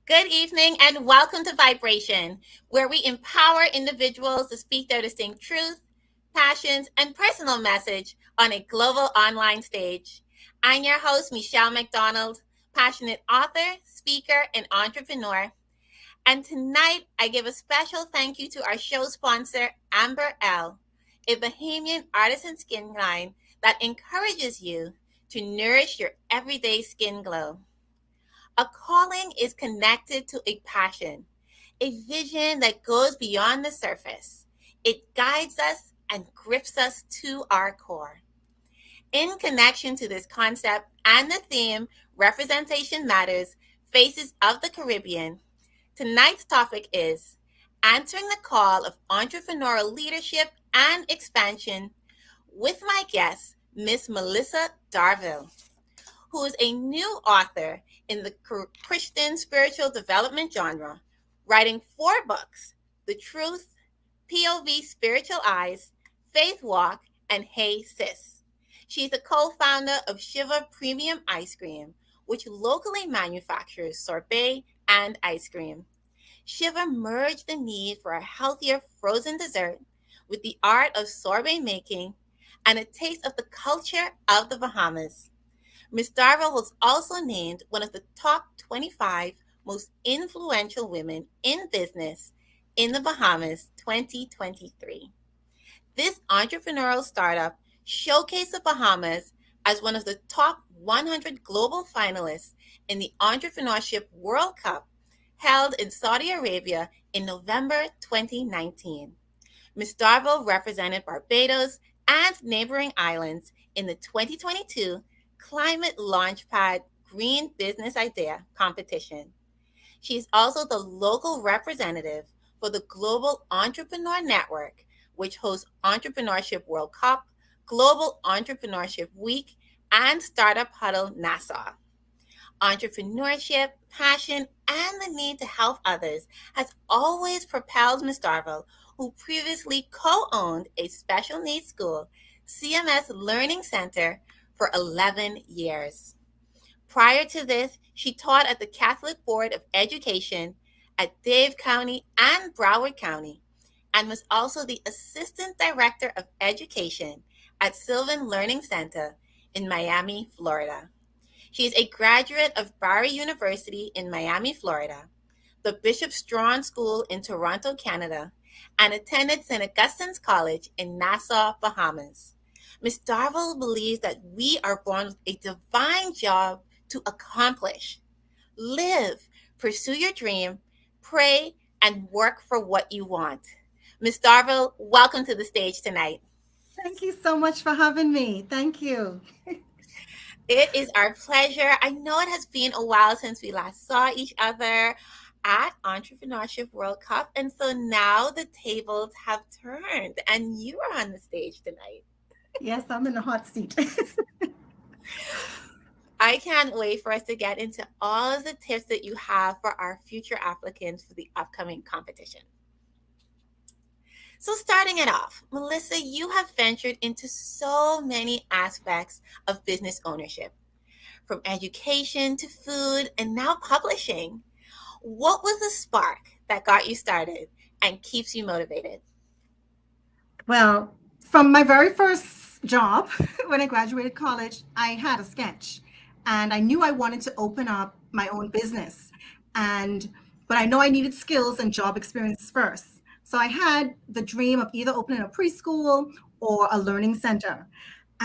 Good evening and welcome to Vibration, where we empower individuals to speak their distinct truth, passions, and personal message on a global online stage. I'm your host, Michelle McDonald, passionate author, speaker, and entrepreneur. And tonight, I give a special thank you to our show sponsor, Amber L, a Bahamian artisan skin line that encourages you to nourish your everyday skin glow. A calling is connected to a passion, a vision that goes beyond the surface. It guides us and grips us to our core. In connection to this concept and the theme, Representation Matters, Faces of the Caribbean, tonight's topic is answering the call of entrepreneurial leadership and expansion with my guest, Miss Melissa Darville, who is a new author in the Christian spiritual development genre, writing 4 books: The Truth, POV Spiritual Eyes, Faith Walk, and Hey Sis. She's the co-founder of Shiva Premium Ice Cream, which locally manufactures sorbet and ice cream. Shiva merged the need for a healthier frozen dessert with the art of sorbet making and a taste of the culture of the Bahamas. Ms. Darville was also named one of the top 25 most influential women in business in the Bahamas 2023. This entrepreneurial startup showcased the Bahamas as one of the top 100 global finalists in the Entrepreneurship World Cup held in Saudi Arabia in November 2019. Ms. Darville represented Barbados and neighboring islands in the 2022 Climate Launchpad Green Business Idea Competition. She is also the local representative for the Global Entrepreneur Network, which hosts Entrepreneurship World Cup, Global Entrepreneurship Week, and Startup Huddle Nassau. Entrepreneurship, passion, and the need to help others has always propelled Ms. Darville, who previously co-owned a special needs school, CMS Learning Center, for 11 years. Prior to this, she taught at the Catholic Board of Education at Dave County and Broward County, and was also the Assistant Director of Education at Sylvan Learning Center in Miami, Florida. She is a graduate of Barry University in Miami, Florida, the Bishop Strawn School in Toronto, Canada, and attended St. Augustine's College in Nassau, Bahamas. Ms. Darville believes that we are born with a divine job to accomplish. Live, pursue your dream, pray, and work for what you want. Ms. Darville, welcome to the stage tonight. Thank you so much for having me. Thank you. It is our pleasure. I know it has been a while since we last saw each other at Entrepreneurship World Cup, and so now the tables have turned and you are on the stage tonight. Yes, I'm in the hot seat. I can't wait for us to get into all of the tips that you have for our future applicants for the upcoming competition. So, starting it off, Melissa, you have ventured into so many aspects of business ownership, from education to food and now publishing. What was the spark that got you started and keeps you motivated? Well, from my very first job, when I graduated college, I had a sketch and I knew I wanted to open up my own business. And but I know I needed skills and job experience first. So I had the dream of either opening a preschool or a learning center.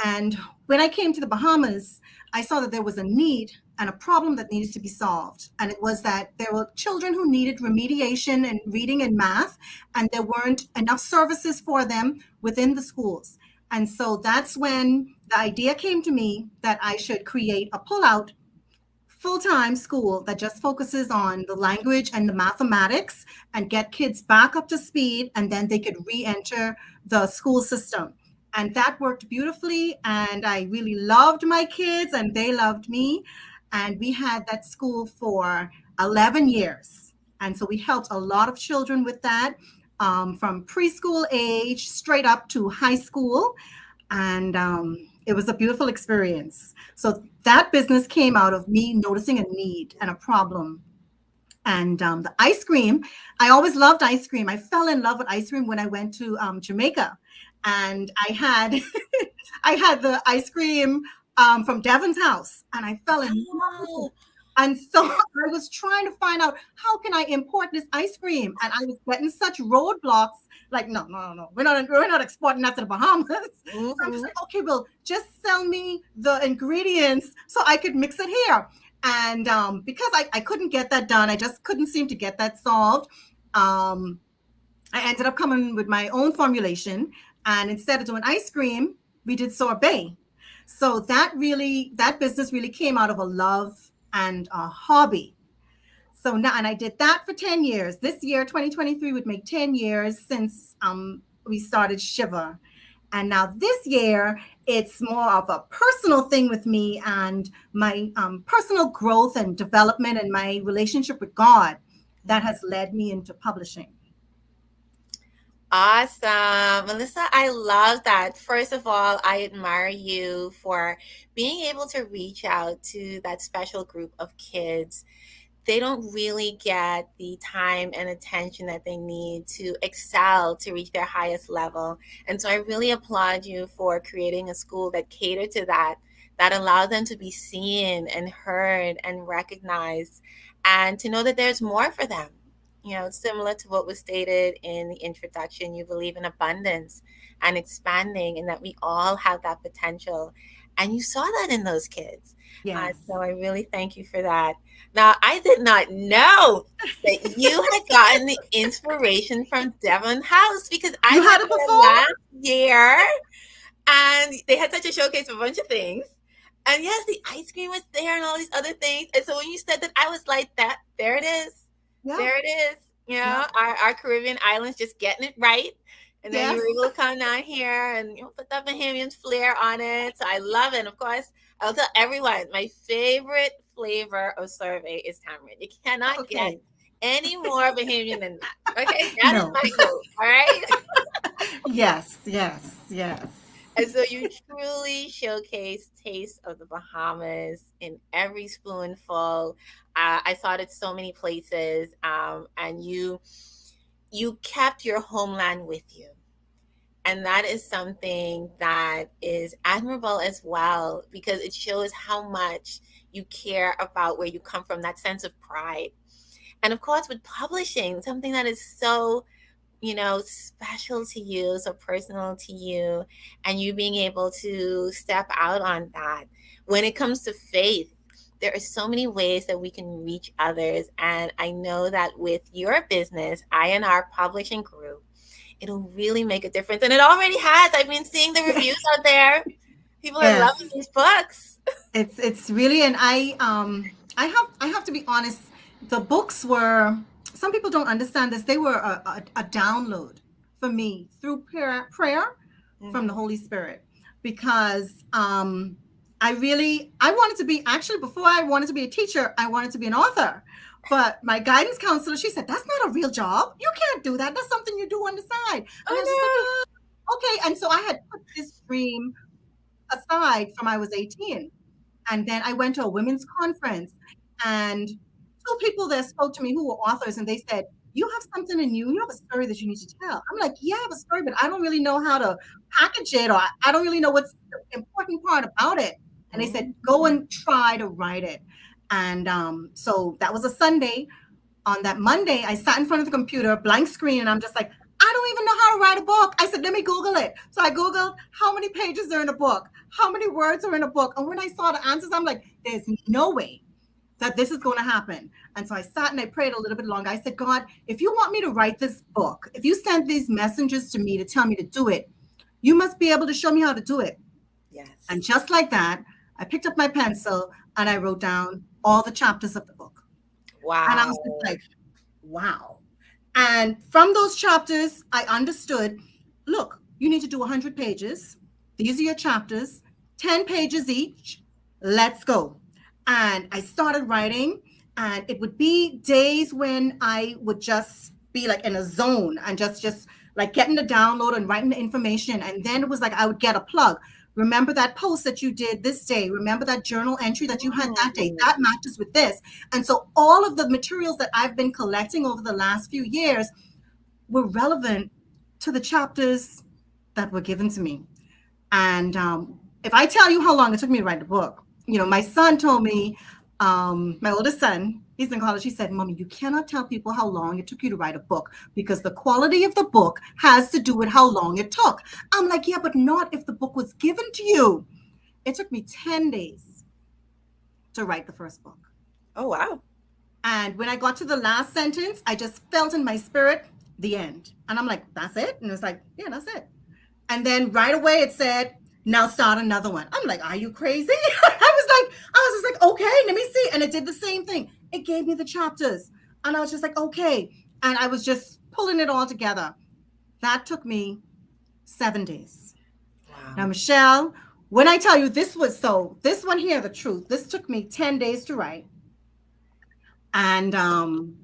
And when I came to the Bahamas, I saw that there was a need and a problem that needed to be solved. And it was that there were children who needed remediation in reading and math, and there weren't enough services for them within the schools. And so that's when the idea came to me that I should create a pull-out full-time school that just focuses on the language and the mathematics and get kids back up to speed, and then they could re-enter the school system. And that worked beautifully, and I really loved my kids and they loved me. And we had that school for 11 years. And so we helped a lot of children with that, from preschool age straight up to high school. And it was a beautiful experience. So that business came out of me noticing a need and a problem And the ice cream, I always loved ice cream. I fell in love with ice cream when I went to Jamaica, and I had I had the ice cream from Devon's house, and I fell in love with it. Wow. And so I was trying to find out how can I import this ice cream, and I was getting such roadblocks. Like, no, no, no, no, we're not exporting that to the Bahamas. So I'm just Mhm. like, okay, well, just sell me the ingredients so I could mix it here. And because I couldn't get that done, I just couldn't seem to get that solved. Um, I ended up coming with my own formulation, and instead of doing ice cream, we did sorbet. So that business really came out of a love and a hobby. So now, and I did that for 10 years. This year, 2023, would make 10 years since we started Shiva. And now this year, it's more of a personal thing with me and my personal growth and development and my relationship with God that has led me into publishing. Awesome. Melissa, I love that. First of all, I admire you for being able to reach out to that special group of kids. They don't really get the time and attention that they need to excel to reach their highest level. And so I really applaud you for creating a school that catered to that, that allowed them to be seen and heard and recognized, and to know that there's more for them. You know, similar to what was stated in the introduction, you believe in abundance and expanding, and that we all have that potential. And you saw that in those kids. Yes. So I really thank you for that. Now, I did not know that you had gotten the inspiration from Devon House, because I You went had it there before? last year and they had such a showcase of a bunch of things. And yes, the ice cream was there and all these other things. And so when you said that, I was like, that there it is. Yeah. There it is. You Yeah. know, our Caribbean islands just getting it right. And then you Yes. were able to come down here and put that Bahamian flair on it. So I love it. And of course, I'll tell everyone my favorite flavor of sorbet is tamarind. You cannot get Okay. any more Bahamian than that. Okay, that is No. my goal. All right. Yes. Yes. Yes. And so you truly showcase taste of the Bahamas in every spoonful. I saw it at so many places, and you kept your homeland with you, and that is something that is admirable as well, because it shows how much you care about where you come from. That sense of pride, and of course, with publishing, something that is so special to you, so personal to you, and you being able to step out on that. When it comes to faith, there are so many ways that we can reach others. And I know that with your business, I&R Publishing Group, it'll really make a difference. And it already has. I've been seeing the reviews out there. People are loving Yes. these books. It's really, and I have to be honest, the books were, some people don't understand this, they were a download for me through prayer from the Mhm. Holy Spirit, because I wanted to be, actually before I wanted to be a teacher, I wanted to be an author. But my guidance counselor, she said, that's not a real job. You can't do that. That's something you do on the side. And I was just like, Oh okay. And so I had put this dream aside from I was 18. And then I went to a women's conference, and two people there spoke to me who were authors, and they said, you have something in you. You have a story that you need to tell. I'm like, yeah, I have a story, but I don't really know how to package it, or I don't really know what's the important part about it. And they said, no. go and try to write it. And so that was a Sunday. On that Monday, I sat in front of the computer, blank screen, and I'm just like, I don't even know how to write a book. I said, let me Google it. So I Googled how many pages are in a book, how many words are in a book. And when I saw the answers, I'm like, there's no way that this is going to happen. And so I sat and I prayed a little bit longer. I said, God, if you want me to write this book, if you sent these messengers to me to tell me to do it, you must be able to show me how to do it. Yes. And just like that, I picked up my pencil and I wrote down all the chapters of the book. And I was just Wow. like, wow. And from those chapters, I understood, look, you need to do 100 pages. These are your chapters, 10 pages each. Let's go. And I started writing, and it would be days when I would just be like in a zone and just like getting the download and writing the information. And then it was like I would get a plug. Remember that post that you did this day. Remember that journal entry that you had that day. That matches with this. And so all of the materials that I've been collecting over the last few years were relevant to the chapters that were given to me. And if I tell you how long it took me to write the book, my son told me, my oldest son, he's in college, he said, Mommy, you cannot tell people how long it took you to write a book because the quality of the book has to do with how long it took. I'm like, yeah, but not if the book was given to you. It took me 10 days to write the first book. Oh, wow. And when I got to the last sentence, I just felt in my spirit, the end. And I'm like, that's it? And it's like, yeah, that's it. And then right away it said, now start another one. I'm like, are you crazy? I was just like, okay, let me see. And it did the same thing. It gave me the chapters. And I was just like, okay. And I was just pulling it all together. That took me 7 days. Wow. Now, Michelle, when I tell you this one here, the truth, this took me 10 days to write. And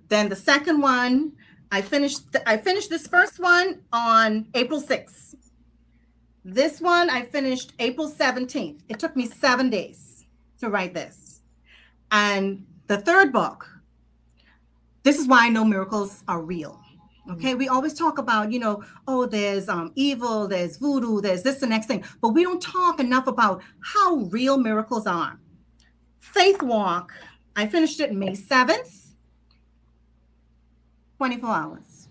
then the second one, I finished this first one on April 6th. This one I finished April 17th. It took me 7 days to write this. And the third book, this is why I know miracles are real. Okay, we always talk about, there's evil, there's voodoo, there's this, the next thing, but we don't talk enough about how real miracles are. Faith Walk, I finished it May 7th, 24 hours.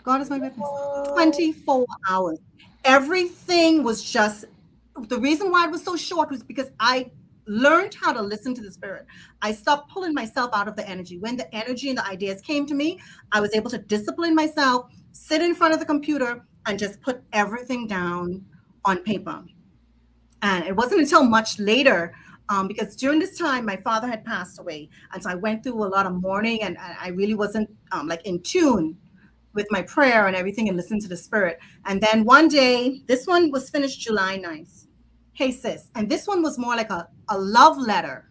God is my witness. 24 hours. Everything was just, the reason why it was so short was because I learned how to listen to the spirit. I stopped pulling myself out of the energy. When the energy and the ideas came to me, I was able to discipline myself, sit in front of the computer, and just put everything down on paper. And it wasn't until much later, because during this time, my father had passed away. And so I went through a lot of mourning, and I really wasn't in tune with my prayer and everything and listen to the spirit. And then one day, this one was finished July 9th. Hey, sis. And this one was more like a love letter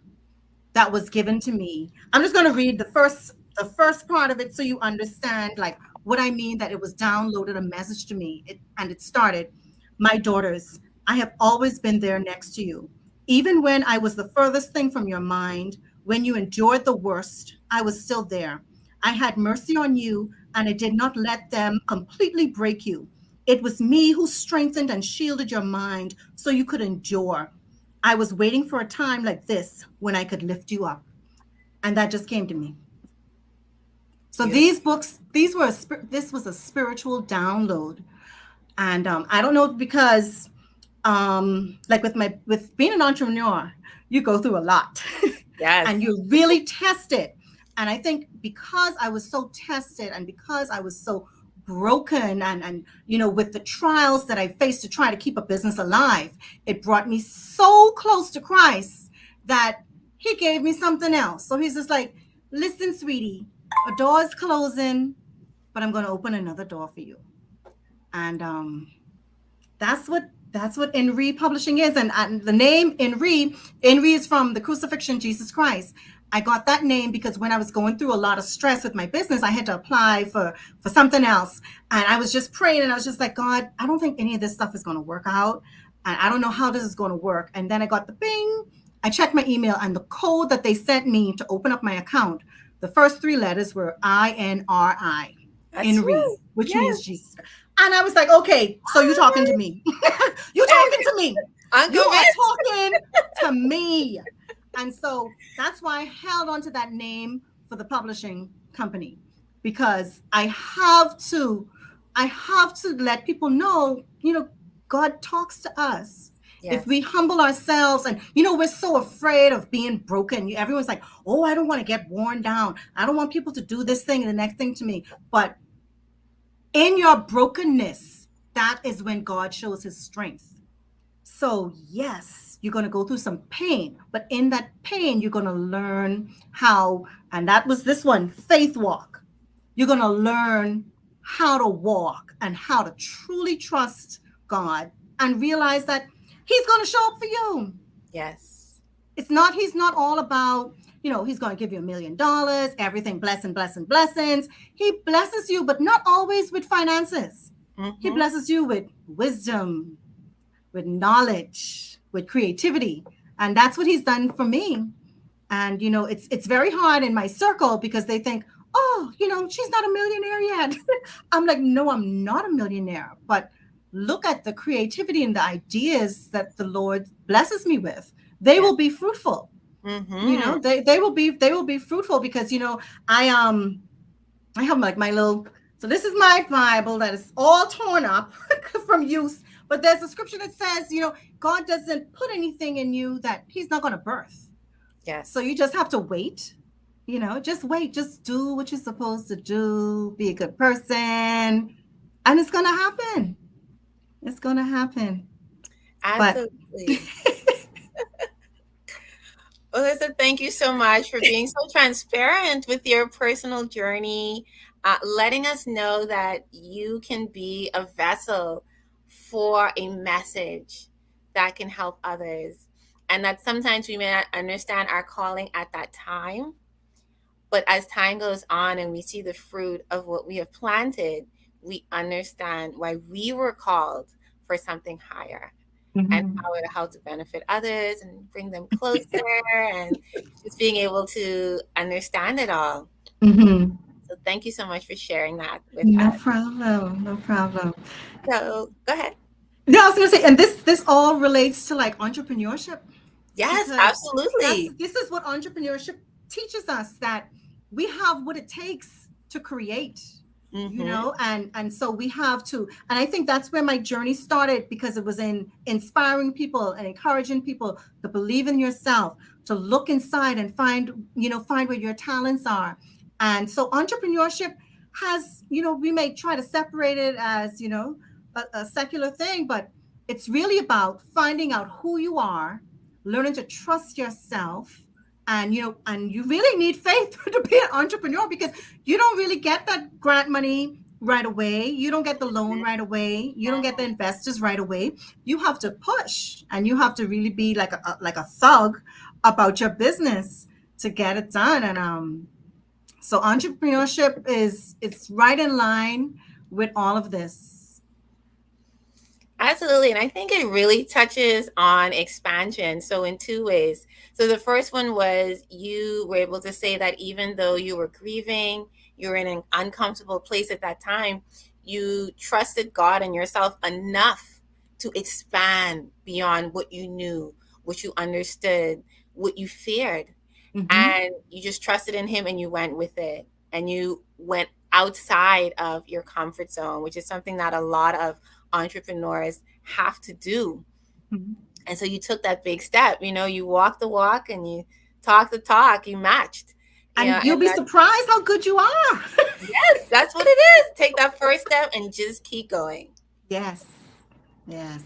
that was given to me. I'm just going to read the first part of it so you understand like what I mean, that it was downloaded a message to me. It started, my daughters, I have always been there next to you. Even when I was the furthest thing from your mind, when you endured the worst, I was still there. I had mercy on you, and I did not let them completely break you. It was me who strengthened and shielded your mind so you could endure. I was waiting for a time like this when I could lift you up. And that just came to me. So these books, this was a spiritual download. And I don't know, because like with being an entrepreneur, you go through a lot. Yes. And you really test it. And I think because I was so tested and because I was so broken and with the trials that I faced to try to keep a business alive, it brought me so close to Christ that he gave me something else. So he's just like, listen, sweetie, a door is closing, but I'm going to open another door for you. And that's what Inri Publishing is. And the name Inri is from the crucifixion, Jesus Christ. I got that name because when I was going through a lot of stress with my business, I had to apply for something else. And I was just praying, and I was just like, God, I don't think any of this stuff is going to work out. And I don't know how this is going to work. And then I got the bing. I checked my email, and the code that they sent me to open up my account, the first 3 letters were INRI, Inri, which means Jesus. And I was like, okay, so you're talking to me. You're talking to me. You are talking to me. And so that's why I held on to that name for the publishing company, because I have to let people know, God talks to us. Yes. If we humble ourselves, and we're so afraid of being broken. Everyone's like, oh, I don't want to get worn down. I don't want people to do this thing and the next thing to me. But in your brokenness, that is when God shows his strength. So yes, you're going to go through some pain, but in that pain, you're going to learn how, and that was this one, Faith Walk. You're going to learn how to walk and how to truly trust God and realize that he's going to show up for you. Yes. He's not all about, he's going to give you $1 million, everything, blessings. He blesses you, but not always with finances. Mm-hmm. He blesses you with wisdom, with knowledge, with creativity. And that's what he's done for me. And it's very hard in my circle because they think, oh, she's not a millionaire yet. I'm like, no, I'm not a millionaire, but look at the creativity and the ideas that the Lord blesses me with. They Yeah. will be fruitful. Mm-hmm. They will be fruitful because I have like my little, so this is my Bible that is all torn up from use. But there's a scripture that says, God doesn't put anything in you that he's not going to birth. So Yes. you just have to wait, just wait, just do what you're supposed to do, be a good person, and it's going to happen. It's going to happen. But Absolutely. Alyssa, thank you so much for being so transparent with your personal journey, letting us know that you can be a vessel for a message that can help others. And that sometimes we may not understand our calling at that time, but as time goes on and we see the fruit of what we have planted, we understand why we were called for something higher and Mhm. how to benefit others and bring them closer and just being able to understand it all. Mhm. So thank you so much for sharing that with No us. problem. No problem. So go ahead. No, I was gonna say, and this all relates to like entrepreneurship, Yes, because absolutely. this is what entrepreneurship teaches us, that we have what it takes to create, Mm-hmm. and so we have to, and I think that's where my journey started, because it was in inspiring people and encouraging people to believe in yourself, to look inside and find where your talents are. And so entrepreneurship has, we may try to separate it as, a secular thing, but it's really about finding out who you are, learning to trust yourself. And you really need faith to be an entrepreneur, because you don't really get that grant money right away. You don't get the loan right away. You don't get the investors right away. You have to push, and you have to really be like a thug about your business to get it done. And so entrepreneurship it's right in line with all of this. Absolutely. And I think it really touches on expansion. So, in two ways. So, the first one was you were able to say that even though you were grieving, you were in an uncomfortable place at that time, you trusted God and yourself enough to expand beyond what you knew, what you understood, what you feared. Hmm. And you just trusted in Him and you went with it. And you went outside of your comfort zone, which is something that a lot of entrepreneurs have to do. And so you took that big step. You walk the walk and you talk the talk. You matched. And you'll And be surprised how good you are. yes, that's what it is. Take that first step and just keep going. Yes. Yes.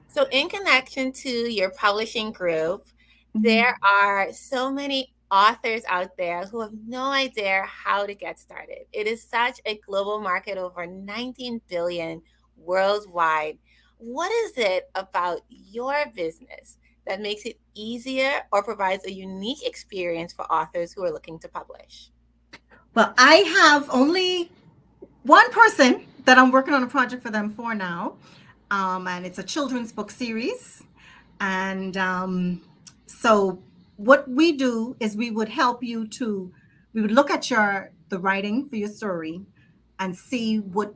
So, in connection to your publishing group, there Mhm. are so many authors out there who have no idea how to get started. It is such a global market, over 19 billion worldwide. What is it about your business that makes it easier or provides a unique experience for authors who are looking to publish? Well, I have only one person that I'm working on a project for them for now, and it's a children's book series. And so, what we do is we would look at the writing for your story and see what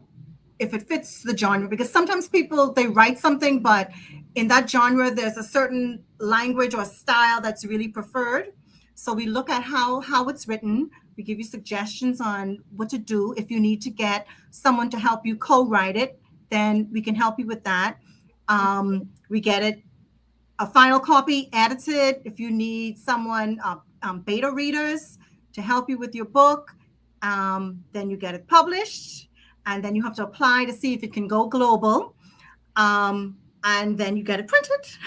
if it fits the genre, because sometimes people they write something, but in that genre there's a certain language or style that's really preferred. So we look at how it's written. We give you suggestions on what to do. If you need to get someone to help you co-write it, then we can help you with that. We get it a final copy edited. If you need someone, beta readers to help you with your book, then you get it published, and then you have to apply to see if it can go global, and then you get it printed,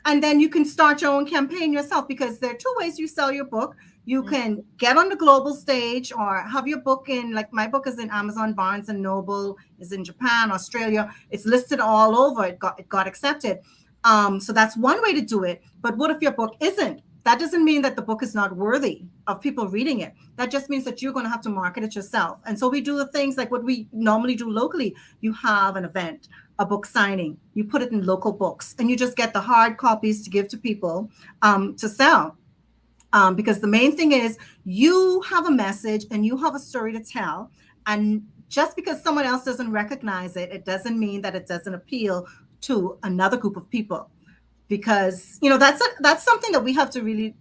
and then you can start your own campaign yourself, because there are two ways you sell your book. You can get on the global stage, or have your book in, like my book is in Amazon, Barnes and Noble, is in Japan, Australia. It's listed all over. It got accepted. So that's one way to do it. But what if your book isn't? That doesn't mean that the book is not worthy of people reading it. That just means that you're going to have to market it yourself. And so we do the things like what we normally do locally. You have an event. a book signing. You put it in local books, and you just get the hard copies to give to people to sell. Because the main thing is you have a message and you have a story to tell. And just because someone else doesn't recognize it, it doesn't mean that it doesn't appeal to another group of people. Because that's something that we have to really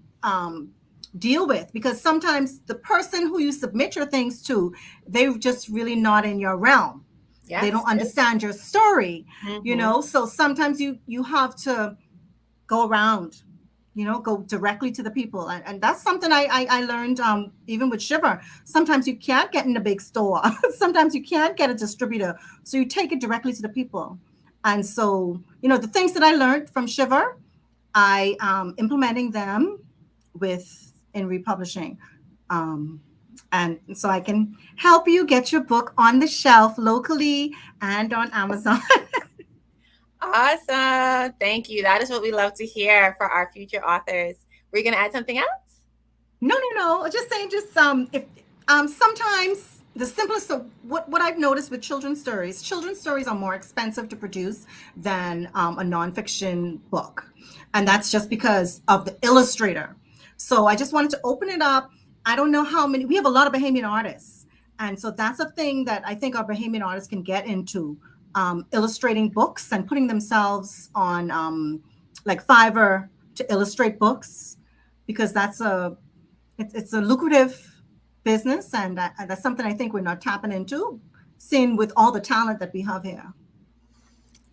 deal with. Because sometimes the person who you submit your things to, they're just really not in your realm. They Yes. don't understand your story. Mm-hmm. So sometimes you have to go around, go directly to the people. And that's something I learned, even with Shiver. Sometimes you can't get in a big store. Sometimes you can't get a distributor. So you take it directly to the people. And so, the things that I learned from Shiver, I implementing them with in republishing. Um, and so I can help you get your book on the shelf locally and on Amazon. Awesome. Thank you. That is what we love to hear for our future authors. Were you going to add something else? No. Just saying, just if sometimes the simplest of what I've noticed with children's stories are more expensive to produce than a nonfiction book, and that's just because of the illustrator. So I just wanted to open it up. I don't know how many. We have a lot of Bahamian artists, and so that's a thing that I think our Bahamian artists can get into, illustrating books and putting themselves on like Fiverr to illustrate books, because it's a lucrative business, and that's something I think we're not tapping into, seeing with all the talent that we have here.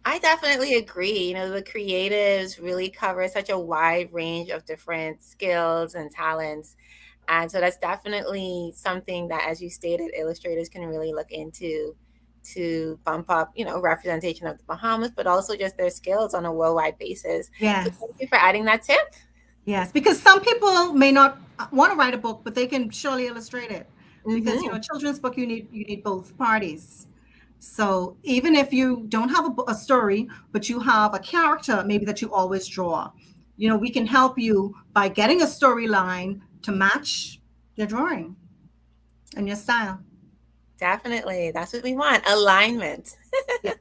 I definitely agree. The creatives really cover such a wide range of different skills and talents. And so that's definitely something that, as you stated, illustrators can really look into to bump up, representation of the Bahamas, but also just their skills on a worldwide basis. So Yes, thank you for adding that tip. yes, because some people may not want to write a book, but they can surely illustrate it. Because Mm-hmm. children's book, you need both parties. So even if you don't have a story, but you have a character maybe that you always draw, we can help you by getting a storyline to match your drawing and your style. Definitely. That's what we want, alignment. Yeah.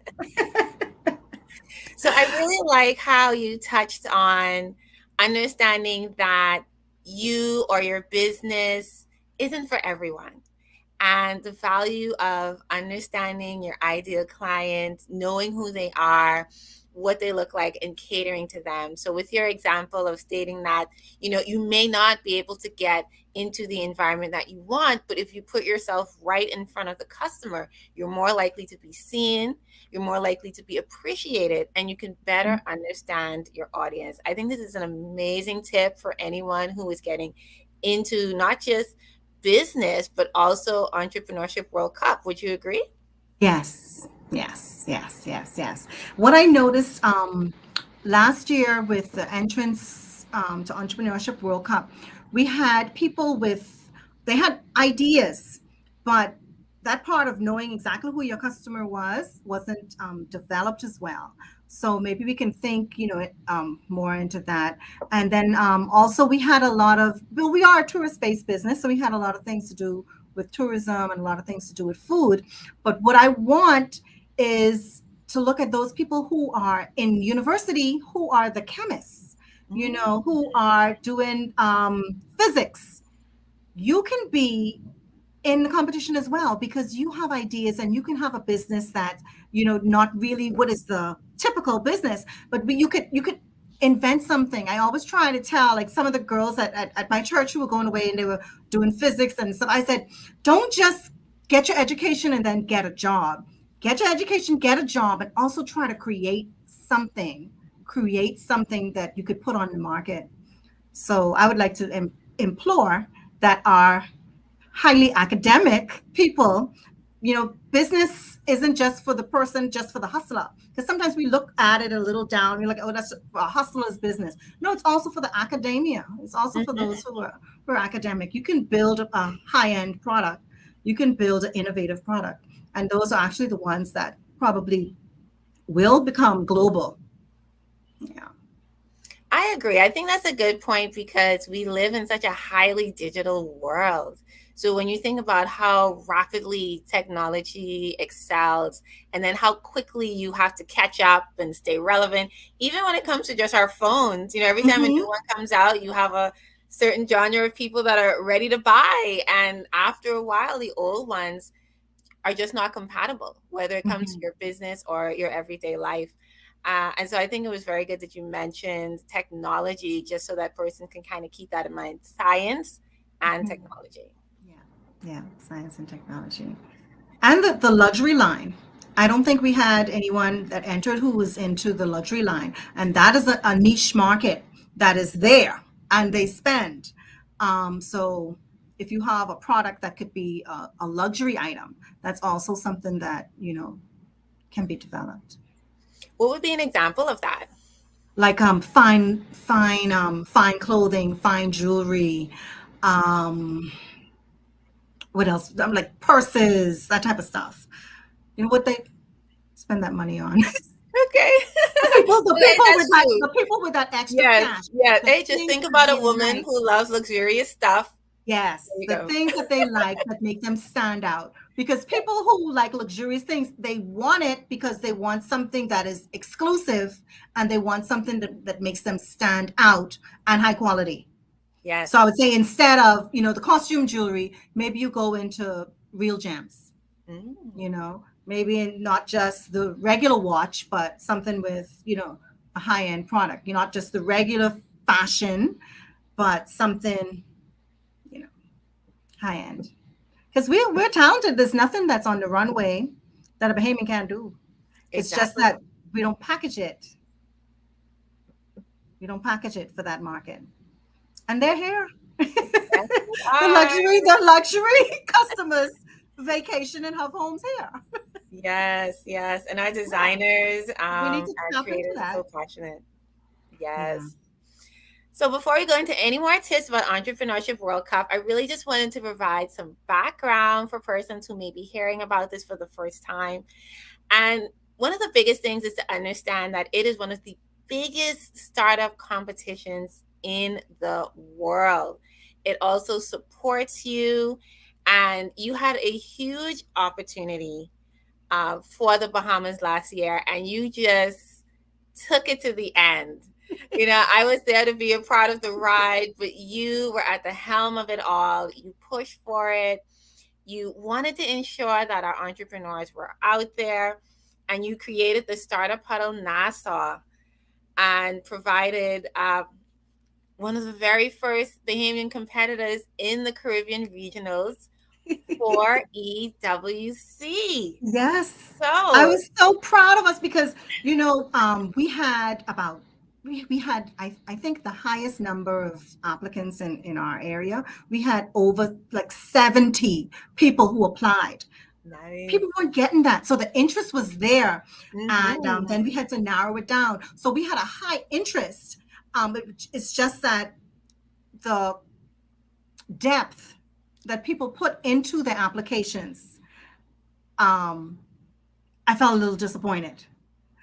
So I really like how you touched on understanding that you or your business isn't for everyone, and the value of understanding your ideal client, knowing who they are, what they look like, and catering to them. So, with your example of stating that, you may not be able to get into the environment that you want, but if you put yourself right in front of the customer, you're more likely to be seen, you're more likely to be appreciated, and you can better understand your audience. I think this is an amazing tip for anyone who is getting into not just business, but also Entrepreneurship World Cup. Would you agree? Yes, yes, yes, yes, yes. What I noticed last year with the entrance to Entrepreneurship World Cup, we had people they had ideas, but that part of knowing exactly who your customer wasn't developed as well. So maybe we can think, more into that. And then also we had a lot well, we are a tourist-based business, so we had a lot of things to do with tourism and a lot of things to do with food. But what I want is to look at those people who are in university, who are the chemists, who are doing physics. You can be in the competition as well, because you have ideas and you can have a business that, not really what is the typical business, but you could invent something. I always try to tell, like, some of the girls at my church who were going away and they were doing physics and stuff. I said, don't just get your education and then get a job. Get your education, get a job, and also try to create something that you could put on the market. So I would like to implore that our highly academic people, business isn't just for the person, just for the hustler. Because sometimes we look at it a little down. You're like, oh, that's a hustler's business. No, it's also for the academia. It's also for those who are academic. You can build a high-end product. You can build an innovative product. And those are actually the ones that probably will become global. Yeah. I agree. I think that's a good point because we live in such a highly digital world. So when you think about how rapidly technology excels and then how quickly you have to catch up and stay relevant, even when it comes to just our phones, every time a new Mm-hmm. one comes out, you have a certain genre of people that are ready to buy. And after a while, the old ones are just not compatible, whether it comes to Mm-hmm. your business or your everyday life. And so I think it was very good that you mentioned technology, just so that person can kind of keep that in mind, science and Mm-hmm. technology. Yeah. Yeah. Science and technology. And the luxury line. I don't think we had anyone that entered who was into the luxury line. And that is a niche market that is there and they spend. So if you have a product that could be a luxury item, that's also something that, can be developed. What would be an example of that? Like fine clothing, fine jewelry, um, what else? Like purses, that type of stuff. You know what they spend that money on? Okay. The people, the Okay, people with that's that, true. the people with that extra Yes, cash, yes. the Hey, just things think that about a they woman like, who loves luxurious stuff. There yes, you the go. things that they like that make them stand out. Because people who like luxurious things, they want it because they want something that is exclusive and they want something that makes them stand out and high quality. So I Yes. would say instead of, the costume jewelry, maybe you go into real gems, Mm. maybe not just the regular watch, but something with, a high-end product. You're not just the regular fashion, but something, you know, high-end. Because we're talented. There's nothing that's on the runway that a Bahamian can't do. It's just Exactly. that we don't package it. We don't package it for that market. And they're here. Yes, we the are. luxury, the luxury customers vacation and have homes here. Yes, yes. And our Yeah. designers, We need to our tap into creators are that. so passionate. Yeah. Yes. So before we go into any more tips about Entrepreneurship World Cup, I really just wanted to provide some background for persons who may be hearing about this for the first time. And one of the biggest things is to understand that it is one of the biggest startup competitions in the world. It also supports you, and you had a huge opportunity for the Bahamas last year, and you just took it to the end. I was there to be a part of the ride, but you were at the helm of it all. You pushed for it. You wanted to ensure that our entrepreneurs were out there, and you created the Startup Huddle Nassau and provided one of the very first Bahamian competitors in the Caribbean regionals for EWC. Yes. I So was so proud of us because, we had about we had I think the highest number of applicants in our area. We had over like 70 people who applied. nice. People weren't getting that. So the interest was there. And Mm-hmm. then we had to narrow it down. So we had a high interest. It's just that the depth that people put into the applications, um, I felt a little disappointed.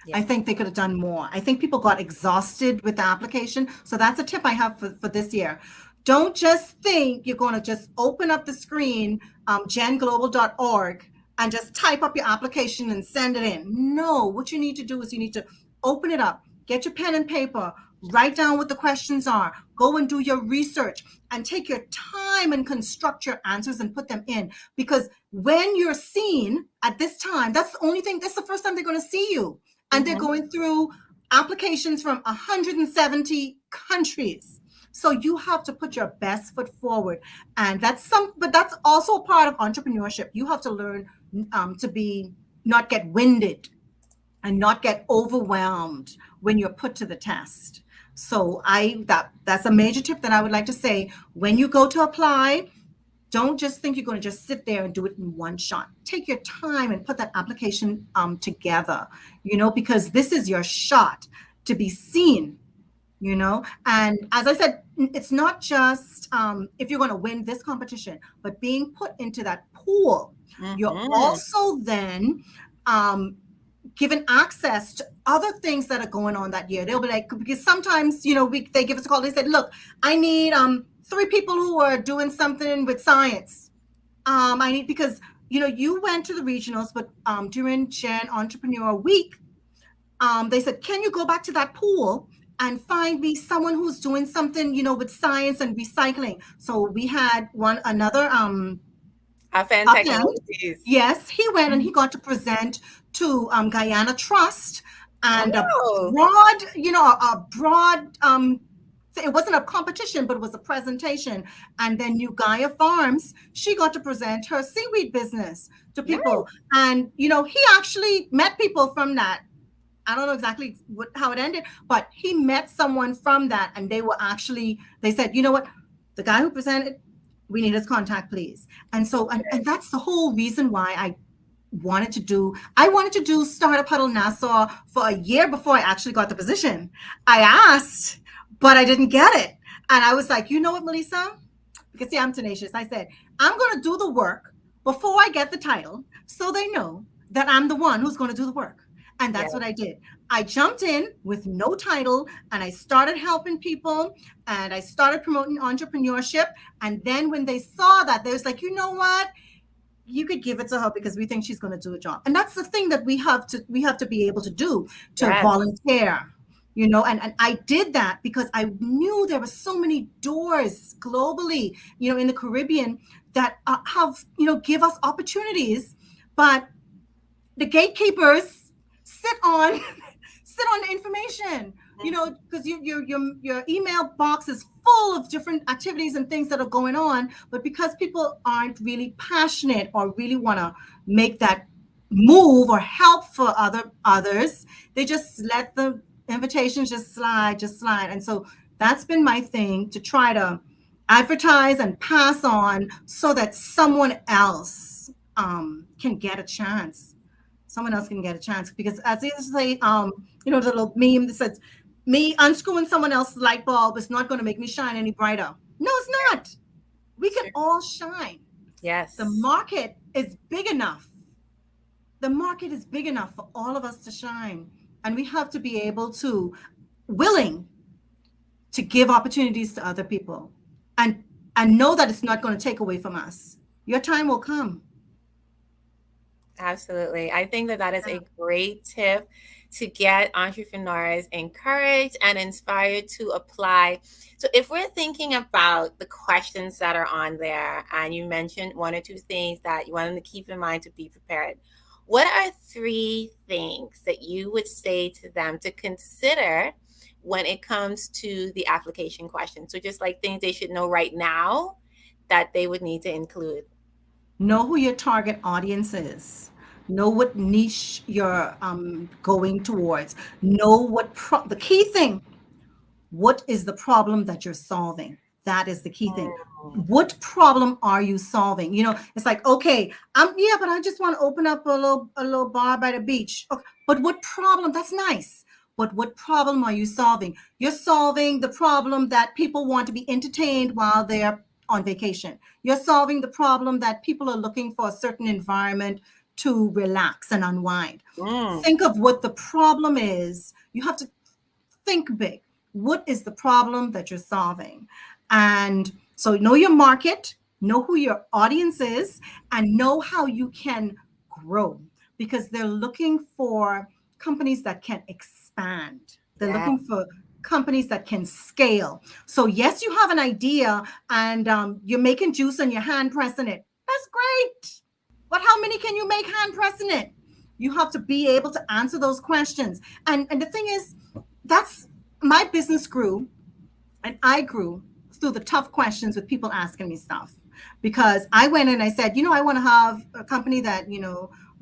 I Yeah. think they could have done more. I think people got exhausted with the application. So that's a tip I have for this year. Don't just think you're going to just open up the screen, genglobal.org, and just type up your application and send it in. No, what you need to do is you need to open it up, get your pen and paper, write down what the questions are, go and do your research, and take your time and construct your answers and put them in. Because when you're seen at this time, that's the only thing, that's the first time they're going to see you. And they're Mm-hmm. going through applications from 170 countries. So you have to put your best foot forward. And but that's also a part of entrepreneurship. You have to learn to be, not get winded and not get overwhelmed when you're put to the test. So that's a major tip that I would like to say. When you go to apply, don't just think you're going to just sit there and do it in one shot. Take your time and put that application together, because this is your shot to be seen, and as I said, it's not just if you're going to win this competition, but being put into that pool. You're Mm-hmm. also then um, given access to other things that are going on that year. They'll be like, because sometimes, they give us a call. They said, look, I need 3 people who are doing something with science. I need, because you went to the regionals, but during Gen Entrepreneurial Week, they said, can you go back to that pool and find me someone who's doing something, with science and recycling? So we had another Fan up end. technologies. Yes, he went and he got to present to Guyana Trust, and a Oh, broad, a broad. It wasn't a competition, but it was a presentation. And then New Gaia Farms, she got to present her seaweed business to nice. people, and he actually met people from that. I don't know exactly how it ended, but he met someone from that, and they said, you know what, the guy who presented, we need his contact, please. And so, and that's the whole reason why I wanted to do Startup Huddle Nassau for a year before I actually got the position. I asked, but I didn't get it. And I was like, you know what, Melissa? Because see, I'm tenacious. I said, I'm going to do the work before I get the title so they know that I'm the one who's going to do the work. And that's what I did. I jumped in with no title and I started helping people and I started promoting entrepreneurship. And then when they saw that, they was like, you know what? You could give it to her because we think she's going to do a job. And that's the thing that we have to be able to do, to volunteer, and I did that because I knew there were so many doors globally, in the Caribbean that have, give us opportunities, but the gatekeepers sit on the information, because your email box is full of different activities and things that are going on, but because people aren't really passionate or really want to make that move or help for others, they just let the invitations just slide. And so that's been my thing, to try to advertise and pass on so that someone else can get a chance. Someone else can get a chance, because as they say, the little meme that says, me unscrewing someone else's light bulb is not going to make me shine any brighter. No, it's not. We can all shine. Yes. The market is big enough. The market is big enough for all of us to shine. And we have to be willing to give opportunities to other people, and know that it's not going to take away from us. Your time will come. Absolutely. I think that is a great tip to get entrepreneurs encouraged and inspired to apply. So if we're thinking about the questions that are on there, and you mentioned one or two things that you want them to keep in mind to be prepared, what are 3 things that you would say to them to consider when it comes to the application question? So just like things they should know right now that they would need to include. Know who your target audience is. Know what niche you're going towards. Know what the key thing. What is the problem that you're solving? That is the key thing. What problem are you solving? It's like, okay, but I just want to open up a little bar by the beach. Okay, but what problem? That's nice. But what problem are you solving? You're solving the problem that people want to be entertained while they're on vacation. You're solving the problem that people are looking for a certain environment to relax and unwind. Think of what the problem is. You have to think big. What is the problem that you're solving? And so know your market, know who your audience is, and know how you can grow, because they're looking for companies that can expand. They're looking for companies that can scale. So yes, you have an idea and you're making juice and you're hand pressing it. That's great. But how many can you make hand pressing it? You have to be able to answer those questions. And the thing is, that's my business grew, and I grew through the tough questions with people asking me stuff, because I went and I said, I want to have a company that,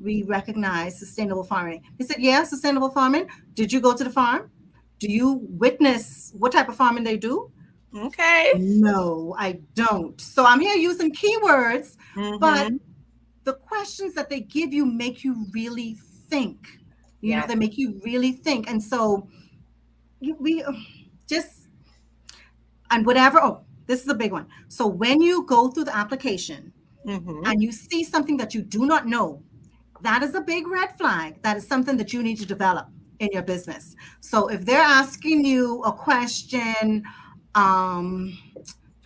we recognize sustainable farming. They said, yeah, sustainable farming. Did you go to the farm? Do you witness what type of farming they do? Okay. No, I don't. So I'm here using keywords, but the questions that they give you make you really think. They make you really think. And so we just, and whatever. Oh, this is a big one. So when you go through the application and you see something that you do not know, that is a big red flag. That is something that you need to develop in your business. So if they're asking you a question, trying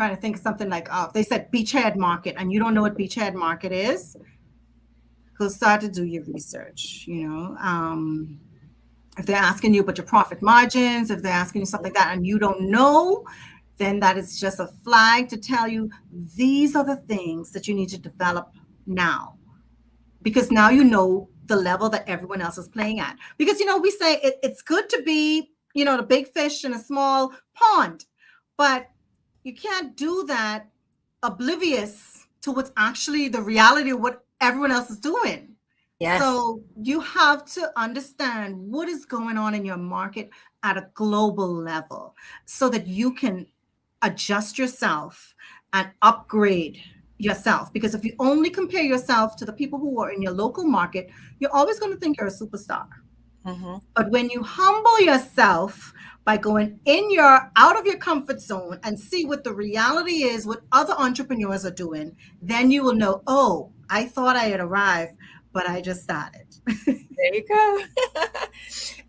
trying to think of something like, oh, if they said beachhead market and you don't know what beachhead market is, go start to do your research. If they're asking you about your profit margins, if they're asking you something like that and you don't know, then that is just a flag to tell you these are the things that you need to develop now. Because now you know the level that everyone else is playing at. Because, we say it's good to be, the big fish in a small pond, but you can't do that oblivious to what's actually the reality of what everyone else is doing. Yes. So you have to understand what is going on in your market at a global level so that you can adjust yourself and upgrade yourself. Because if you only compare yourself to the people who are in your local market, you're always going to think you're a superstar. Mm-hmm. But when you humble yourself by going out of your comfort zone and see what the reality is, what other entrepreneurs are doing, then you will know, oh, I thought I had arrived, but I just started. There you go.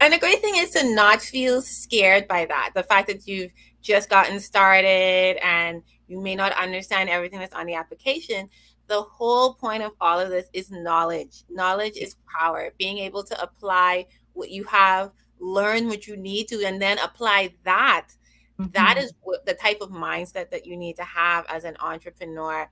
And the great thing is to not feel scared by that. The fact that you've just gotten started and you may not understand everything that's on the application. The whole point of all of this is knowledge. Knowledge is power. Being able to apply what you have, learn what you need to, and then apply that. That Mhm. is the type of mindset that you need to have as an entrepreneur.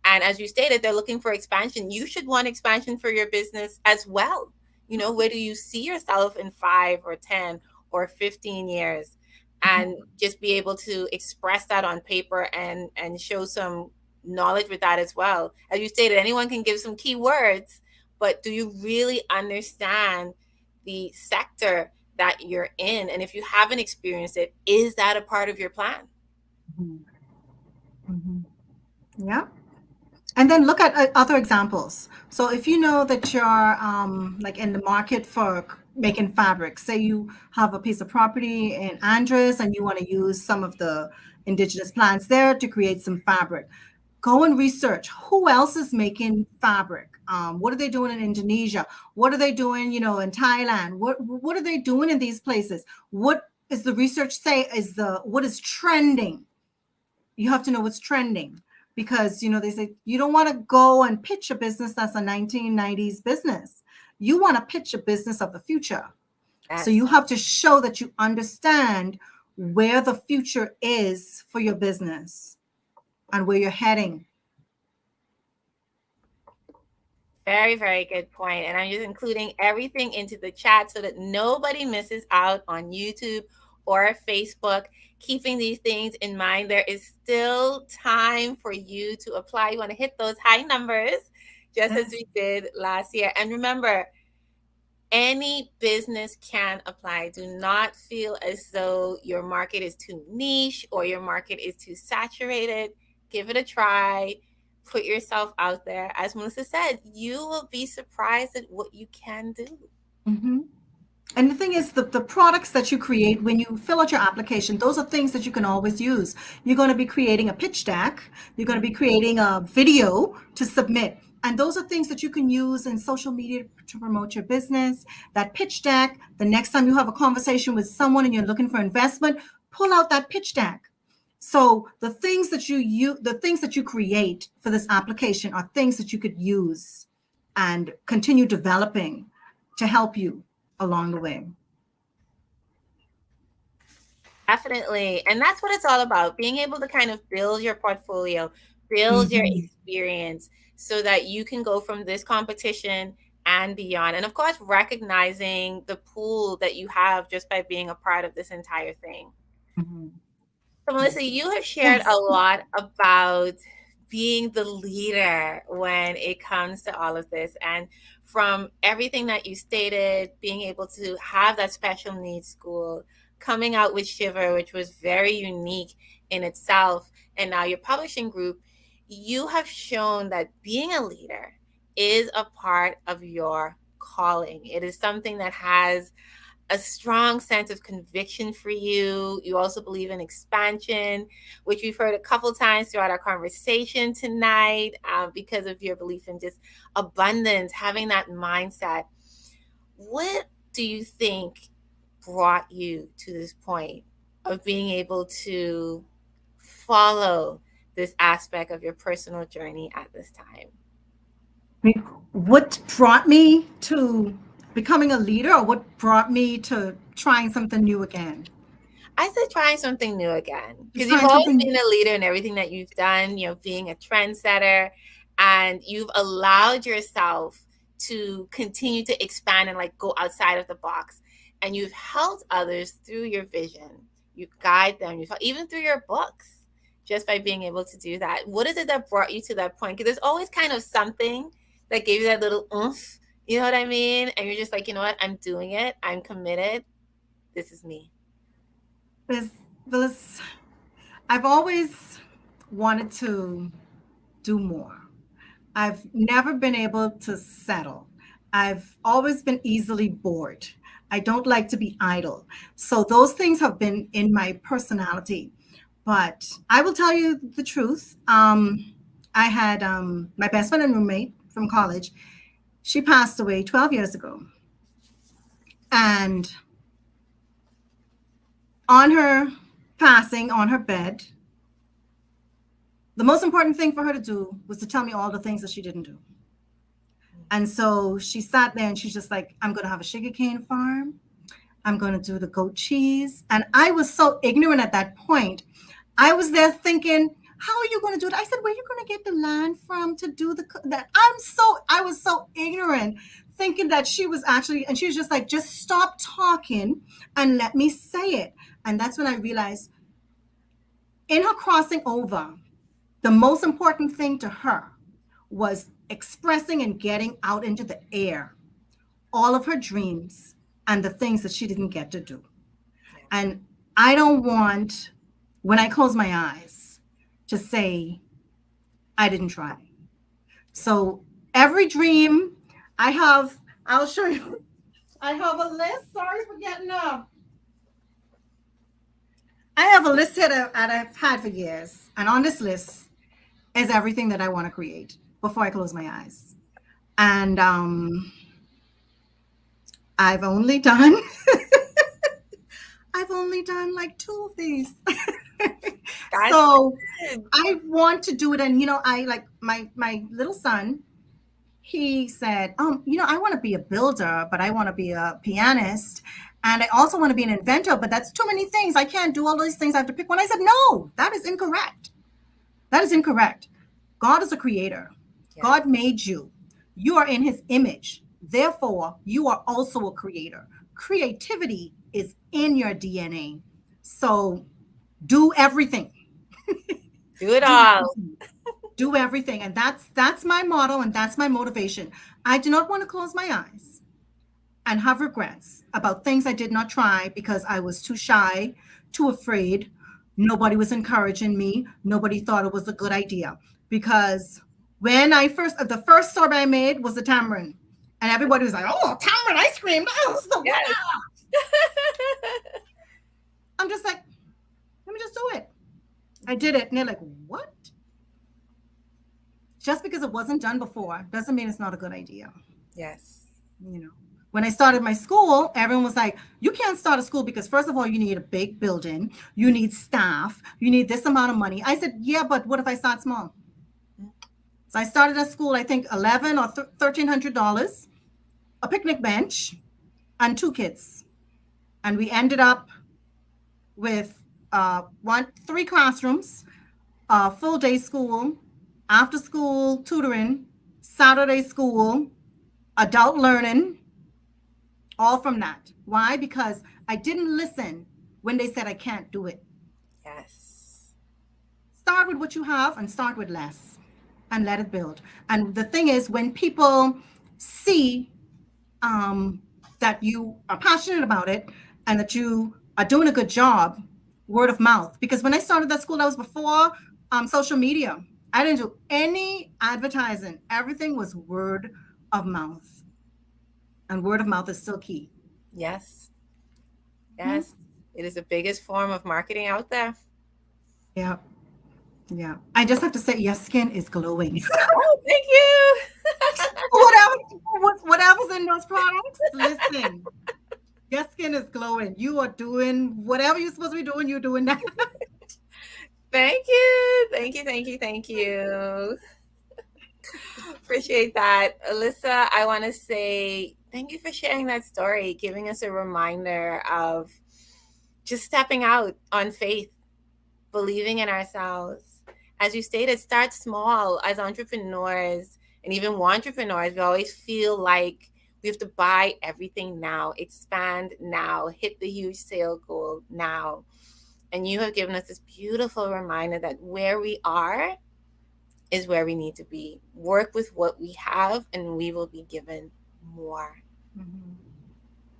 And as you stated, they're looking for expansion. You should want expansion for your business as well. Where do you see yourself in 5 or 10 or 15 years? And just be able to express that on paper and show some knowledge with that as well. As you stated, anyone can give some keywords, but do you really understand the sector that you're in? And if you haven't experienced it, is that a part of your plan? Mhm. Mhm. Yeah. And then look at other examples. So if you know that you're like in the market for making fabric, say you have a piece of property in Andres and you want to use some of the indigenous plants there to create some fabric, go and research who else is making fabric. What are they doing in Indonesia? What are they doing, in Thailand? What are they doing in these places? What is the research say is what is trending? You have to know what's trending because they say you don't want to go and pitch a business that's a 1990s business. You want to pitch a business of the future. So Yes. you have to show that you understand where the future is for your business and where you're heading. Very, very good point. And I'm just including everything into the chat so that nobody misses out on YouTube or Facebook. Keeping these things in mind, there is still time for you to apply. You want to hit those high numbers, just as Yes. we did last year. And remember, any business can apply. Do not feel as though your market is too niche or your market is too saturated. Give it a try. Put yourself out there. As Melissa said, you will be surprised at what you can do. Mhm. And the thing is, the products that you create when you fill out your application, those are things that you can always use. You're going to be creating a pitch deck, you're going to be creating a video to submit. And those are things that you can use in social media to promote your business. That pitch deck, the next time you have a conversation with someone and you're looking for investment, pull out that pitch deck. So the things that you create for this application are things that you could use and continue developing to help you along the way. Definitely. And that's what it's all about, being able to kind of build your portfolio, build your Mhm. experience so that you can go from this competition and beyond. And of course, recognizing the pool that you have just by being a part of this entire thing. Mhm. So, Melissa, you have shared a Yes. lot about being the leader when it comes to all of this. And from everything that you stated, being able to have that special needs school, coming out with Shiver, which was very unique in itself, and now your publishing group, you have shown that being a leader is a part of your calling. It is something that has a strong sense of conviction for you. You also believe in expansion, which we've heard a couple times throughout our conversation tonight, because of your belief in just abundance, having that mindset. What do you think brought you to this point of being able to follow this aspect of your personal journey at this time? I mean, what brought me to becoming a leader, or what brought me to trying something new again? I said trying something new again, To because you've trying always something. been a leader in everything that you've done, being a trendsetter, and you've allowed yourself to continue to expand and like go outside of the box. And you've helped others through your vision. You guide them, even through your books, just by being able to do that. What is it that brought you to that point? Because there's always kind of something that gave you that little oomph, you know what I mean? And you're just like, you know what? I'm doing it. I'm committed. This is me. There's, there's, I've always wanted to do more. I've never been able to settle. I've always been easily bored. I don't like to be idle. So those things have been in my personality. But I will tell you the truth. I had my best friend and roommate from college. She passed away 12 years ago. And on her passing, on her bed, the most important thing for her to do was to tell me all the things that she didn't do. And so she sat there and she's just like, I'm going to have a sugarcane farm. I'm going to do the goat cheese. And I was so ignorant at that point. I was there thinking, how are you going to do it? I said, where are you going to get the land from to do that? I was so ignorant, thinking that she was actually, and she was just like, just stop talking and let me say it. And that's when I realized, in her crossing over, the most important thing to her was expressing and getting out into the air all of her dreams and the things that she didn't get to do. And I don't want, when I close my eyes, to say I didn't try. So every dream I have, I'll show you. I have a list. Sorry for getting up. I have a list that I've had for years. And on this list is everything that I want to create before I close my eyes. And I've only done like 2 of these. So I want to do it. And I like my little son, he said, I want to be a builder, but I want to be a pianist. And I also want to be an inventor, but that's too many things. I can't do all these things. I have to pick one. I said, no, that is incorrect. That is incorrect. God is a creator. Yeah. God made you. You are in his image. Therefore, you are also a creator. Creativity is in your DNA. So do everything. Do it all. Do everything. And that's my motto, and that's my motivation. I do not want to close my eyes and have regrets about things I did not try because I was too shy, too afraid. Nobody was encouraging me. Nobody thought it was a good idea. Because when the first sorbet I made was the tamarind. And everybody was like, oh, tamarind ice cream. Oh, so yes. I'm just like, let me just do it. I did it. And they're like, what? Just because it wasn't done before doesn't mean it's not a good idea. Yes. When I started my school, everyone was like, you can't start a school because first of all, you need a big building. You need staff. You need this amount of money. I said, yeah, but what if I start small? So I started a school, I think $1,100 or $1,300, a picnic bench, and 2 kids. And we ended up with 3 classrooms, full day school, after school tutoring, Saturday school, adult learning, all from that. Why? Because I didn't listen when they said I can't do it. Yes. Start with what you have and start with less and let it build. And the thing is, when people see that you are passionate about it and that you are doing a good job, word of mouth. Because when I started that school, that was before social media. I didn't do any advertising. Everything was word of mouth. And word of mouth is still key. Yes. Yes. Mm-hmm. It is the biggest form of marketing out there. Yeah. Yeah. I just have to say, your skin is glowing. Oh, thank you. Whatever's in those products, listen. Your skin is glowing. You are doing whatever you're supposed to be doing, you're doing that. Thank you. Thank you. Thank you. Thank you. Appreciate that. Alyssa, I want to say thank you for sharing that story, giving us a reminder of just stepping out on faith, believing in ourselves. As you stated, start small. As entrepreneurs and even entrepreneurs, we always feel like we have to buy everything now, expand now, hit the huge sale goal now. And you have given us this beautiful reminder that where we are is where we need to be. Work with what we have, and we will be given more. Mhm.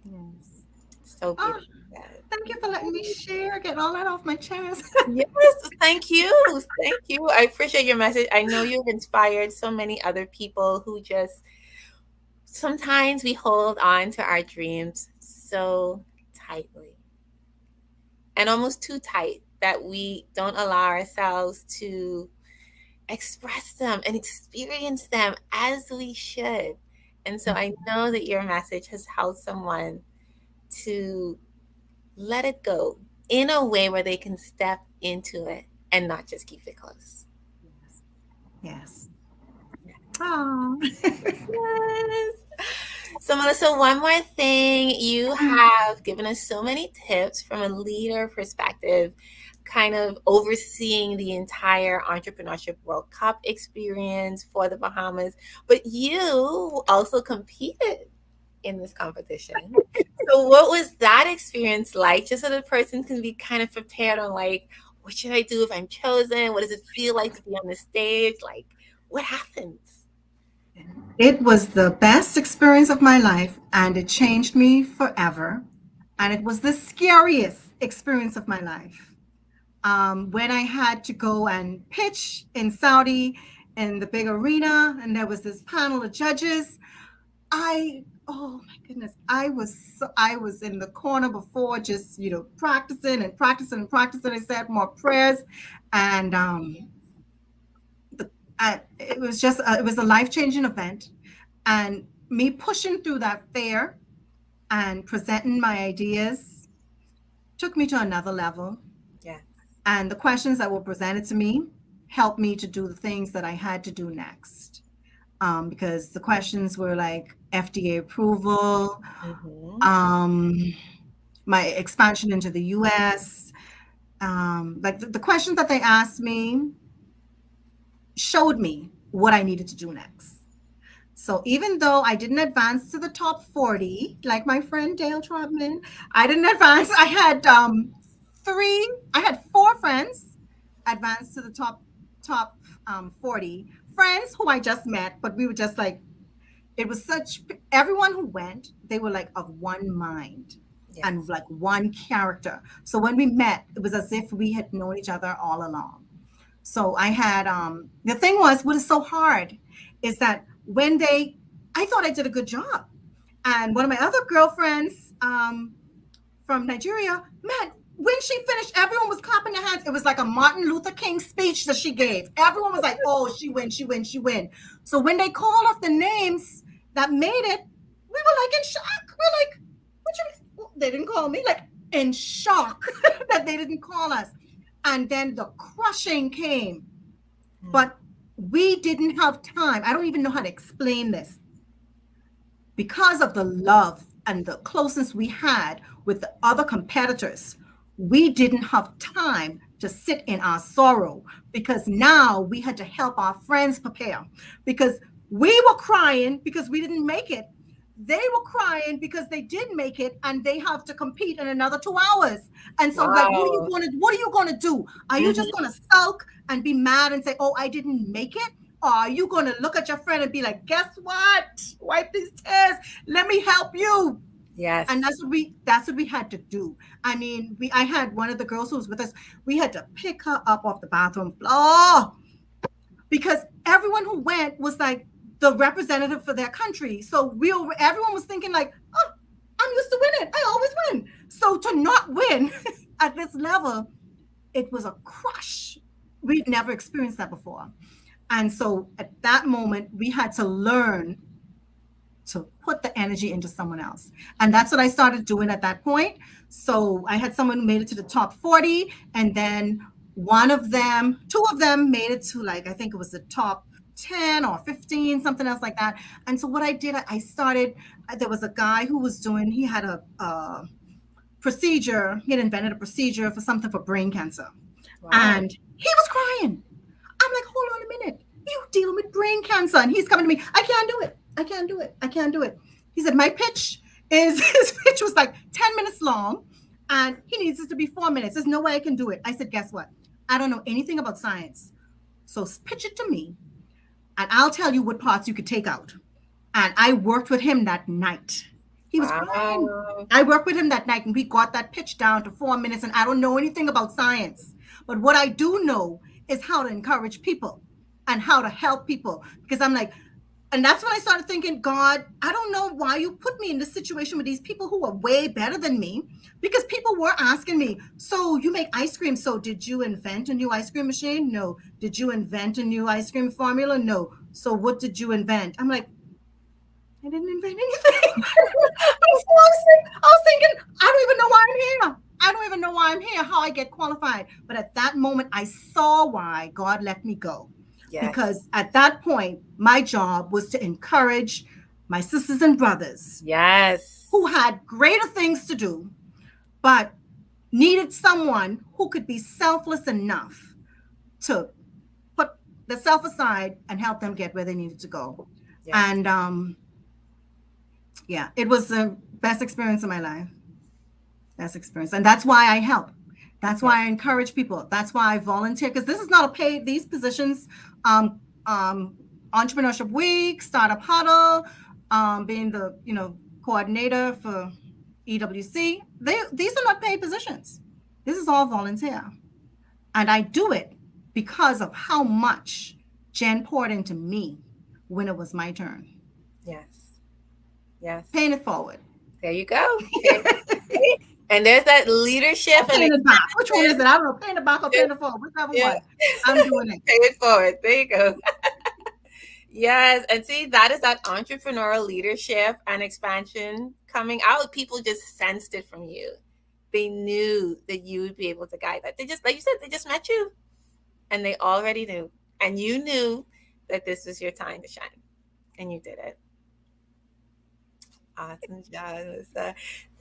Yes. So Oh, beautiful said. thank you for letting me share, get all that off my chest. Yes, thank you. Thank you. I appreciate your message. I know you've inspired so many other people who just sometimes we hold on to our dreams so tightly and almost too tight that we don't allow ourselves to express them and experience them as we should. And so I know that your message has helped someone to let it go in a way where they can step into it and not just keep it close. Yes. Yes. Oh. Yes. So, Melissa, one more thing. You have given us so many tips from a leader perspective, kind of overseeing the entire Entrepreneurship World Cup experience for the Bahamas, but you also competed in this competition. So, what was that experience like? Just so the person can be kind of prepared on, like, what should I do if I'm chosen? What does it feel like to be on the stage? Like, what happens? It was the best experience of my life, and it changed me forever. And it was the scariest experience of my life. When I had to go and pitch in Saudi in the big arena, and there was this panel of judges. Oh my goodness, I was in the corner before, just practicing and practicing and practicing. I said more prayers, and the, it was just it was a life changing event, and me pushing through that fear and presenting my ideas took me to another level. Yeah. And the questions that were presented to me helped me to do the things that I had to do next. Because the questions were like FDA approval, Mm-hmm. um, my expansion into the US. Like the questions that they asked me showed me what I needed to do next. So even though I didn't advance to the top 40, like my friend Dale Trotman, I didn't advance. I had four friends advance to the top 40 friends who I just met, but we were just like, it was such, everyone who went, they were like of one mind and Yes. like one character. So when we met, it was as if we had known each other all along. So I had the thing was what is so hard is that when they I thought I did a good job. And one of my other girlfriends from Nigeria, man, when she finished, everyone was clapping their hands. It was like a Martin Luther King speech that she gave. Everyone was like, oh, she win, she win, she win. So when they called off the names that made it, we were like in shock. We're like, what you mean? They didn't call me, like in shock that they didn't call us. And then the crushing came. Mm. But we didn't have time. I don't even know how to explain this. Because of the love and the closeness we had with the other competitors, we didn't have time to sit in our sorrow because now we had to help our friends prepare because we were crying because we didn't make it. They were crying because they did make it and they have to compete in another 2 hours. And so, like, Wow. what are you gonna do? Are you just Mm-hmm. gonna sulk and be mad and say, "Oh, I didn't make it"? Or are you gonna look at your friend and be like, "Guess what? Wipe these tears. Let me help you." And Yes. that's what we had to do. I mean, we I had one of the girls who was with us. We had to pick her up off the bathroom floor because everyone who went was like the representative for their country. So everyone was thinking like, oh, I'm used to winning. I always win. So to not win at this level, it was a crush. We'd never experienced that before. And so at that moment, we had to learn to put the energy into someone else. And that's what I started doing at that point. So I had someone who made it to the top 40, and then Two of them made it to, like, I think it was the top 10 or 15, something else like that. And so what I did, I started, there was a guy who was doing, he had a procedure, he had invented a procedure for something for brain cancer. Wow. And he was crying. I'm like, hold on a minute. You dealing with brain cancer. And he's coming to me, I can't do it. I can't do it. I can't do it. He said, my pitch is, his pitch was like 10 minutes long and he needs it to be 4 minutes. There's no way I can do it. I said, guess what? I don't know anything about science. So pitch it to me and I'll tell you what parts you could take out. And I worked with him that night. He was crying. Wow. I worked with him that night and we got that pitch down to 4 minutes. And I don't know anything about science. But what I do know is how to encourage people and how to help people. Because I'm like, and that's when I started thinking, God, I don't know why you put me in this situation with these people who are way better than me. Because people were asking me, so you make ice cream. So did you invent a new ice cream machine? No. Did you invent a new ice cream formula? No. So what did you invent? I'm like, I didn't invent anything. I was thinking, I don't even know why I'm here. I don't even know why I'm here, how I get qualified. But at that moment, I saw why God let me go. Yes. Because at that point, my job was to encourage my sisters and brothers Yes. who had greater things to do, but needed someone who could be selfless enough to put the self aside and help them get where they needed to go. Yes. And yeah, it was the best experience of my life. Best experience. And that's why I help. That's why I encourage people. That's why I volunteer, because this is not a paid, these positions, Entrepreneurship Week, Startup Huddle, being the, coordinator for EWC. These are not paid positions. This is all volunteer. And I do it because of how much Jen poured into me when it was my turn. Yes. Yes. Paying it forward. There you go. And there's that leadership and paying it back. Which one is it? I don't know. Paying it back or paying it forward. Whichever one. I'm doing it. Pay it forward. There you go. Yes. And see, that is that entrepreneurial leadership and expansion coming out. People just sensed it from you. They knew that you would be able to guide that. They just, like you said, they just met you and they already knew. And you knew that this was your time to shine. And you did it. Awesome job, Melissa.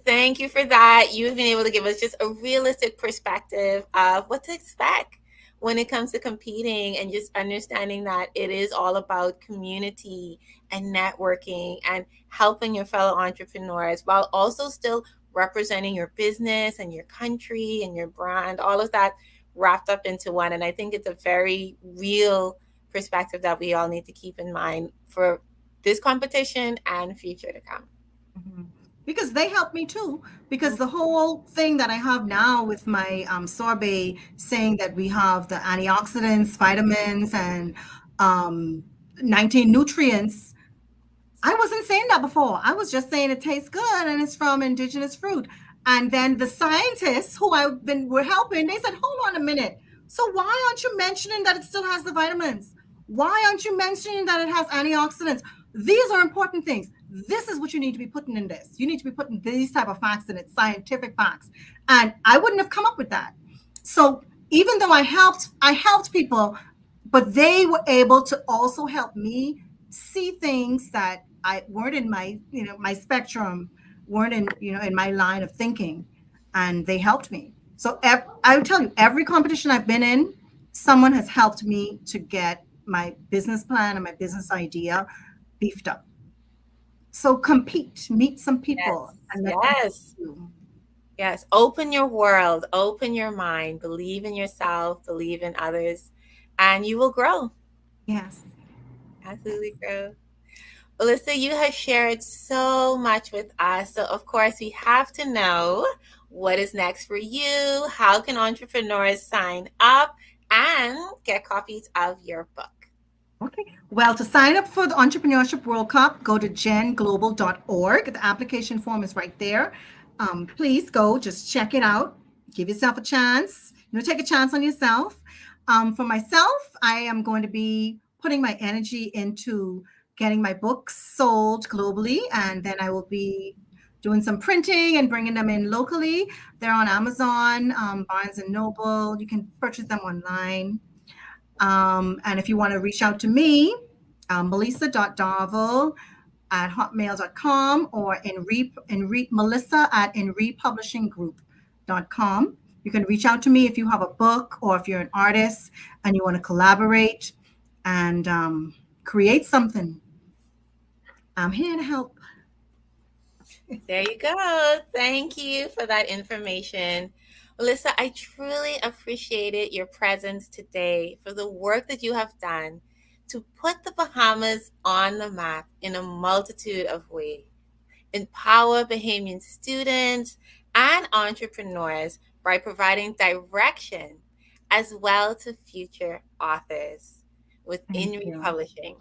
Thank you for that. You've been able to give us just a realistic perspective of what to expect when it comes to competing and just understanding that it is all about community and networking and helping your fellow entrepreneurs while also still representing your business and your country and your brand, all of that wrapped up into one. And I think it's a very real perspective that we all need to keep in mind for this competition and future to come. Because they help me too. Because the whole thing that I have now with my sorbet saying that we have the antioxidants, vitamins, and 19 nutrients, I wasn't saying that before. I was just saying it tastes good and it's from indigenous fruit. And then the scientists who were helping, they said, hold on a minute. So why aren't you mentioning that it still has the vitamins? Why aren't you mentioning that it has antioxidants? These are important things. This is what you need to be putting in this. You need to be putting these type of facts in it, scientific facts. And I wouldn't have come up with that. So even though I helped people, but they were able to also help me see things that I weren't in my, my spectrum, weren't in, in my line of thinking, and they helped me. So I would tell you, every competition I've been in, someone has helped me to get my business plan and my business idea beefed up. So compete, meet some people. Yes. Yes. Open your world, open your mind, believe in yourself, believe in others, and you will grow. Yes. Absolutely grow. Melissa, you have shared so much with us. So, of course, we have to know what is next for you. How can entrepreneurs sign up and get copies of your book? Okay. Well, to sign up for the Entrepreneurship World Cup, go to genglobal.org. The application form is right there. Please go, just check it out. Give yourself a chance. Take a chance on yourself. For myself, I am going to be putting my energy into getting my books sold globally, and then I will be doing some printing and bringing them in locally. They're on Amazon, Barnes and Noble. You can purchase them online. And if you want to reach out to me, melissa.darville@hotmail.com or Melissa at enrepublishinggroup.com. You can reach out to me if you have a book or if you're an artist and you want to collaborate and create something. I'm here to help. There you go. Thank you for that information. Melissa, I truly appreciated your presence today, for the work that you have done to put the Bahamas on the map in a multitude of ways. Empower Bahamian students and entrepreneurs by providing direction as well to future authors within Thank you. republishing.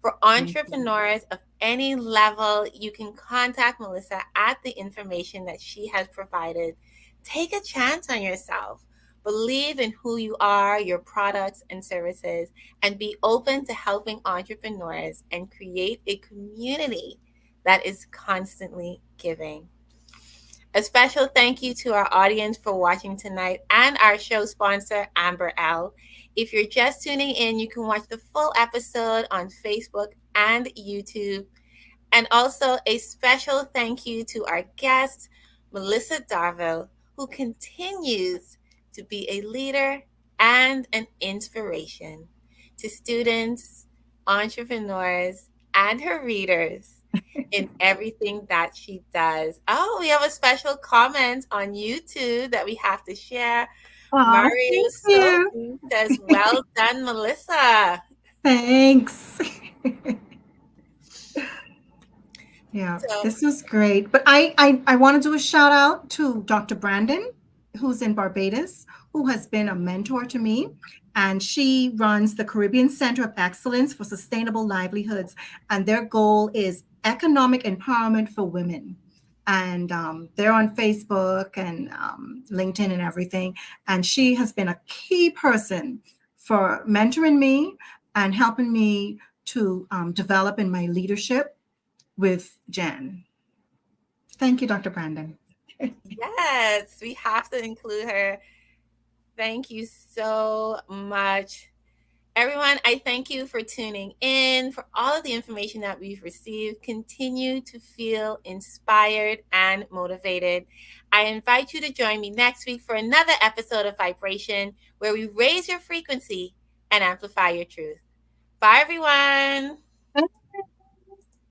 For Thank you. entrepreneurs of any level, you can contact Melissa at the information that she has provided. Take a chance on yourself. Believe in who you are, your products and services, and be open to helping entrepreneurs and create a community that is constantly giving. A special thank you to our audience for watching tonight and our show sponsor, Amber L. If you're just tuning in, you can watch the full episode on Facebook and YouTube. And also a special thank you to our guest, Melissa Darville, who continues to be a leader and an inspiration to students, entrepreneurs, and her readers in everything that she does. Oh, we have a special comment on YouTube that we have to share. Oh, Mario thank you. Sophie says, "Well done, Melissa." Thanks. Yeah, So, this was great. But I want to do a shout out to Dr. Brandon, who's in Barbados, who has been a mentor to me. And she runs the Caribbean Center of Excellence for Sustainable Livelihoods. And their goal is economic empowerment for women. And they're on Facebook and LinkedIn and everything. And she has been a key person for mentoring me and helping me to develop in my leadership with Jen. Thank you, Dr. Brandon. yes, we have to include her. Thank you so much. Everyone, I thank you for tuning in, for all of the information that we've received. Continue to feel inspired and motivated. I invite you to join me next week for another episode of Vibration, where we raise your frequency and amplify your truth. Bye, everyone.